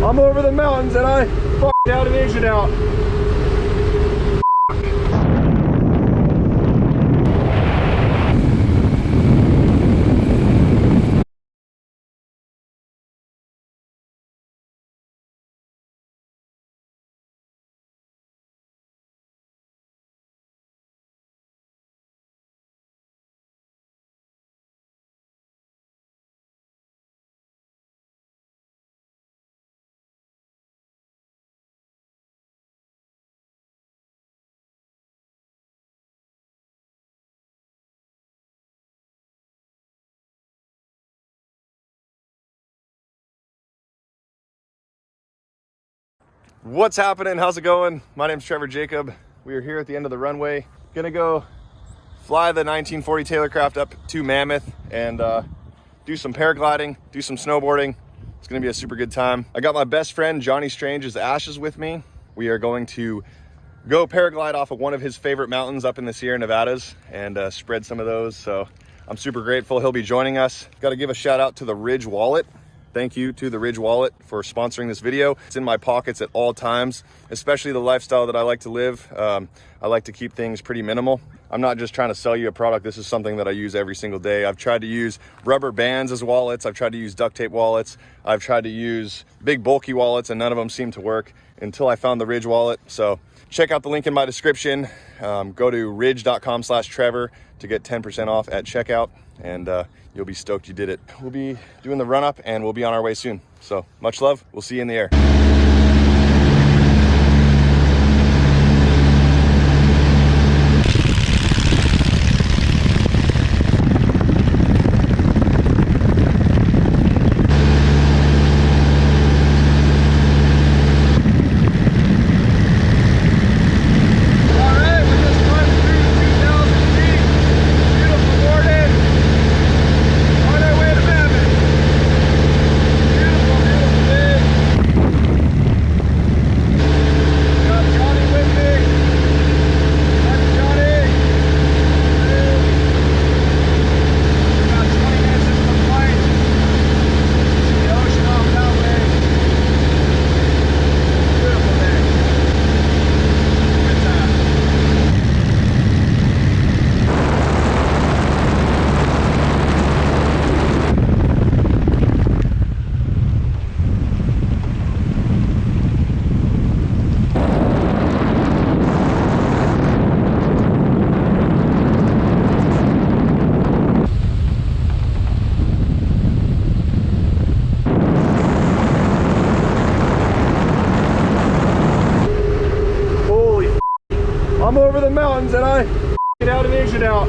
I'm over the mountains and I f***ed out an engine out. What's happening? How's it going? My name's Trevor Jacob. We are here at the end of the runway. Gonna go fly the 1940 Taylorcraft up to Mammoth and do some paragliding, do some snowboarding. It's gonna be a super good time. I got my best friend Johnny Strange's Ashes with me. We are going to go paraglide off of one of his favorite mountains up in the Sierra Nevadas and spread some of those. So I'm super grateful he'll be joining us. Got to give a shout out to the Ridge Wallet. Thank you to the Ridge Wallet for sponsoring this video. It's in my pockets at all times, especially the lifestyle that I like to live. I like to keep things pretty minimal. I'm not just trying to sell you a product. This is something that I use every single day. I've tried to use rubber bands as wallets. I've tried to use duct tape wallets. I've tried to use big bulky wallets and none of them seem to work until I found the Ridge Wallet. So check out the link in my description. Go to ridge.com/Trevor to get 10% off at checkout, and you'll be stoked you did it. We'll be doing the run up and we'll be on our way soon. So much love. We'll see you in the air. I'm over the mountains and I f***ed out an engine out.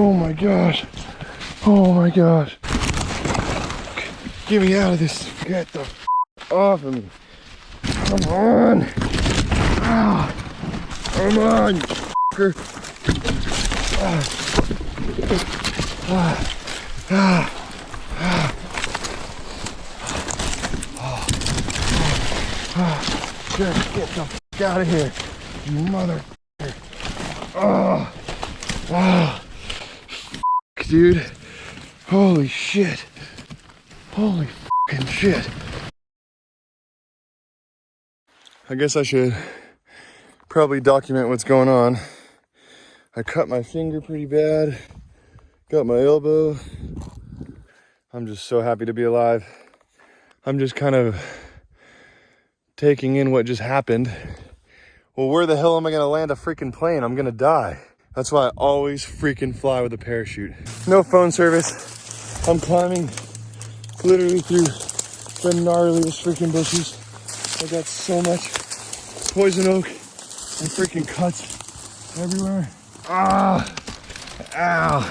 Oh my gosh. Oh my gosh. Get me out of this. Get the off of me. Come on. Ah. Come on, you fucker. Just get the fuck out of here, you mother. Oh, oh, dude. Holy shit. Holy fucking shit. I guess I should probably document what's going on. I cut my finger pretty bad. Got my elbow. I'm just so happy to be alive. I'm just kind of taking in what just happened. Well, where the hell am I gonna land a freaking plane? I'm gonna die. That's why I always freaking fly with a parachute. No phone service. I'm climbing literally through the gnarliest freaking bushes. I got so much poison oak and freaking cuts everywhere. Ah, ow.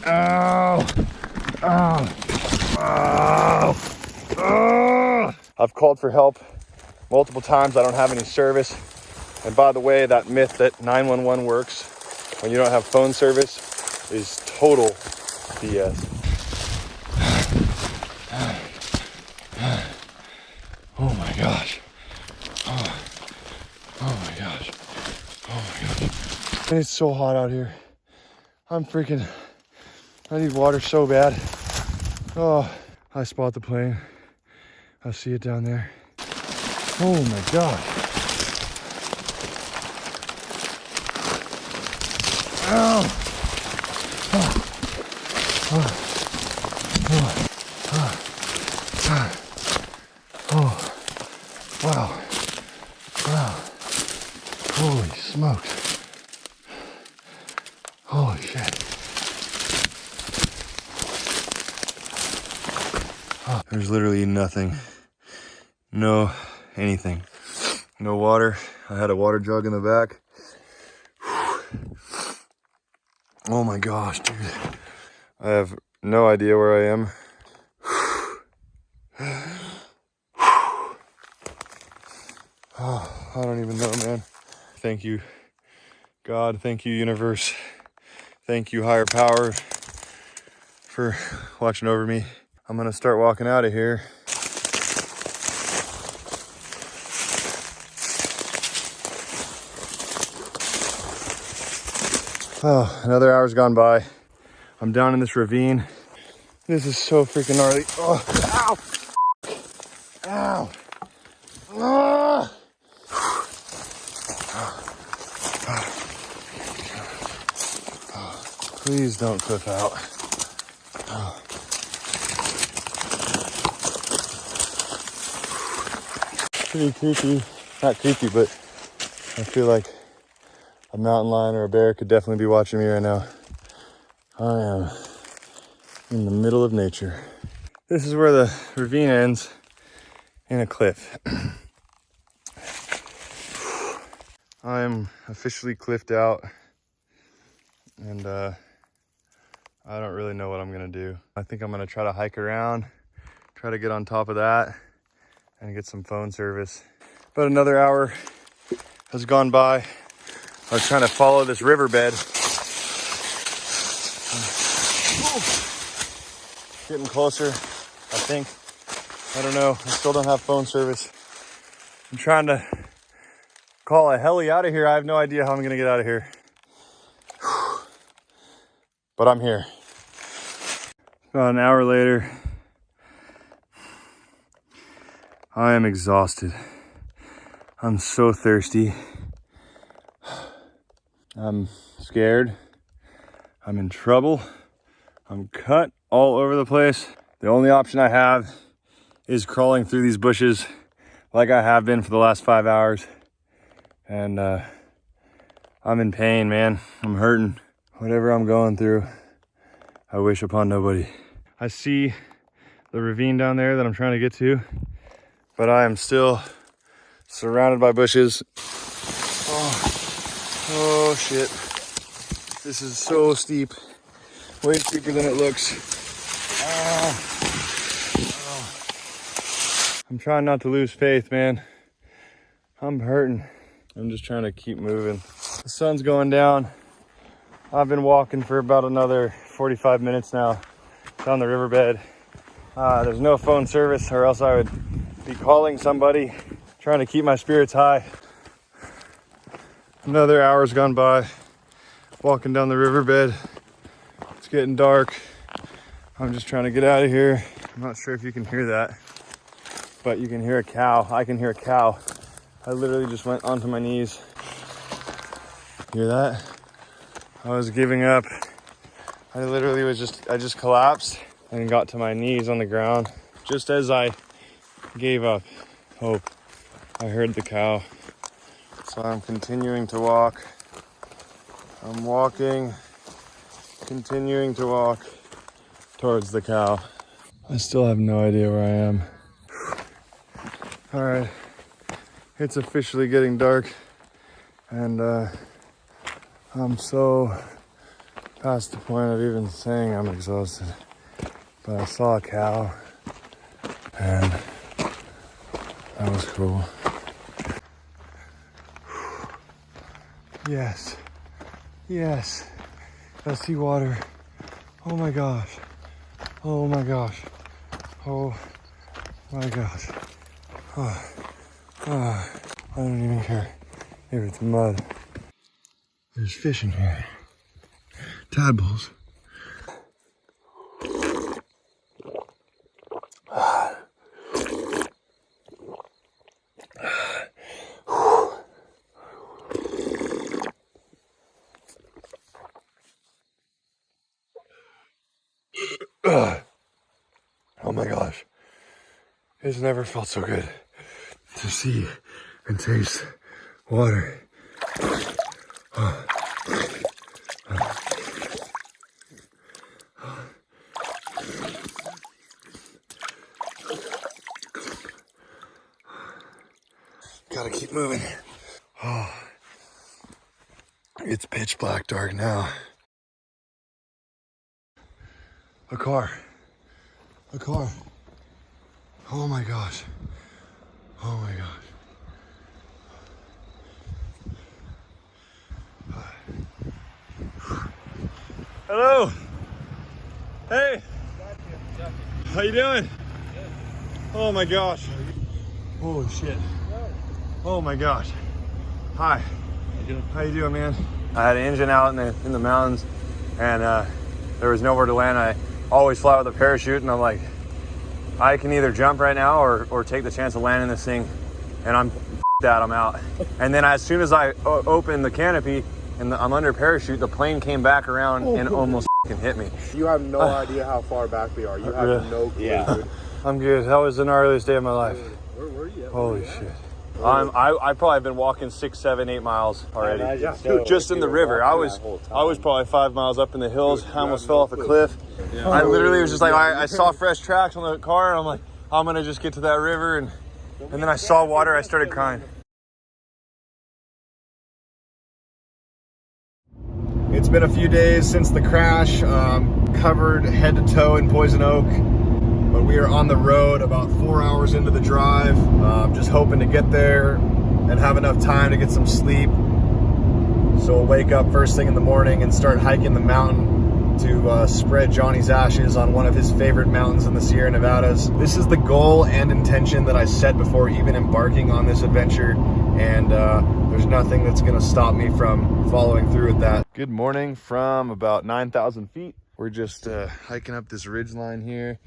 Ow, ow, ow, ow. I've called for help multiple times. I don't have any service. And by the way, that myth that 911 works when you don't have phone service is total BS. Oh my gosh. Oh my gosh. Oh my gosh. And it's so hot out here. I need water so bad. Oh, I spot the plane. I see it down there. Oh my gosh. Ow. Oh. Oh. Oh. Oh. Oh. Wow. Wow. Holy smokes. Holy shit. There's literally nothing. No anything. No water. I had a water jug in the back. Oh my gosh, dude. I have no idea where I am. Oh, I don't even know, man. Thank you, God. Thank you, universe. Thank you, higher power, for watching over me. I'm gonna start walking out of here. Oh, another hour's gone by. I'm down in this ravine. This is so freaking gnarly. Oh, ow! Ow! Ah! Please don't cliff out. Pretty creepy. Not creepy, but I feel like a mountain lion or a bear could definitely be watching me right now. I am in the middle of nature. This is where the ravine ends in a cliff. I'm officially cliffed out, and I don't really know what I'm gonna do. I think I'm gonna try to hike around, try to get on top of that and get some phone service. But another hour has gone by. I was trying to follow this riverbed. Getting closer, I think. I don't know. I still don't have phone service. I'm trying to call a heli out of here. I have no idea how I'm gonna get out of here. But I'm here. About an hour later, I am exhausted. I'm so thirsty. I'm scared. I'm in trouble. I'm cut all over the place. The only option I have is crawling through these bushes like I have been for the last 5 hours. And I'm in pain, man. I'm hurting. Whatever I'm going through, I wish upon nobody. I see the ravine down there that I'm trying to get to, but I am still surrounded by bushes. Oh, Oh shit. This is so steep. Way steeper than it looks. I'm trying not to lose faith, man. I'm hurting. I'm just trying to keep moving. The sun's going down. I've been walking for about another 45 minutes now down the riverbed. There's no phone service, or else I would be calling somebody, trying to keep my spirits high. Another hour's gone by, walking down the riverbed. It's getting dark. I'm just trying to get out of here. I'm not sure if you can hear that, but you can hear a cow. I can hear a cow. I literally just went onto my knees. Hear that? I was giving up. I literally I just collapsed and got to my knees on the ground. Just as I gave up hope, I heard the cow. So I'm continuing to walk. I'm walking, continuing to walk towards the cow. I still have no idea where I am. All right, it's officially getting dark, and I'm so past the point of even saying I'm exhausted. But I saw a cow, and that was cool. Yes, yes, I see water. Oh my gosh, oh my gosh, oh my gosh. Oh, I don't even care if it's mud. There's fish in here. Tadpoles. Oh my gosh. It's never felt so good to see and taste water. Gotta keep moving. Oh, it's pitch black dark now. A car. A car. Oh my gosh. Oh my gosh. Hello. Hey. How you doing? Oh my gosh. Holy shit. Oh my gosh. Hi. How you doing, man? I had an engine out in the mountains, and there was nowhere to land. I always fly with a parachute, and I'm like, I can either jump right now or take the chance of landing this thing, and I'm out. And then as soon as I opened the canopy and I'm under parachute, the plane came back around and almost hit me. You have no idea how far back we are. You have no clue, dude. I'm good. That was the gnarliest day of my life. Where were you at? Holy shit. I probably been walking 6, 7, 8 miles already. So, just in the river. I was probably 5 miles up in the hills. I almost fell off a cliff. Yeah. I literally was just like, I saw fresh tracks on the car, and I'm like, I'm gonna just get to that river, and then I saw water. I started crying. It's been a few days since the crash. Covered head to toe in poison oak. But we are on the road about 4 hours into the drive. Just hoping to get there and have enough time to get some sleep. So we'll wake up first thing in the morning and start hiking the mountain to spread Johnny's ashes on one of his favorite mountains in the Sierra Nevadas. This is the goal and intention that I set before even embarking on this adventure. And there's nothing that's gonna stop me from following through with that. Good morning from about 9,000 feet. We're just hiking up this ridge line here,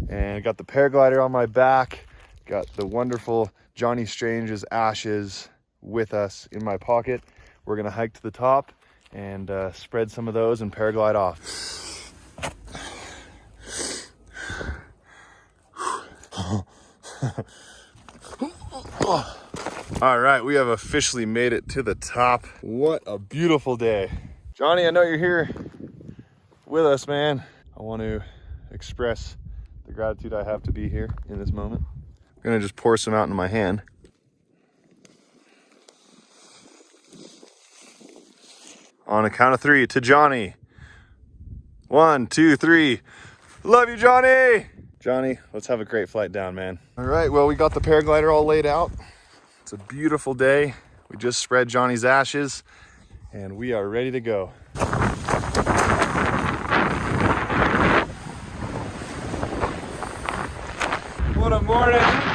and I got the paraglider on my back, got the wonderful Johnny Strange's ashes with us in my pocket. We're gonna hike to the top and spread some of those and paraglide off. All right, we have officially made it to the top. What a beautiful day. Johnny, I know you're here with us, man. I want to express the gratitude I have to be here in this moment. I'm gonna just pour some out into my hand. On a count of 3 to Johnny. 1, 2, 3. Love you, Johnny. Johnny, let's have a great flight down, man. All right, well, we got the paraglider all laid out. It's a beautiful day. We just spread Johnny's ashes and we are ready to go. What a morning.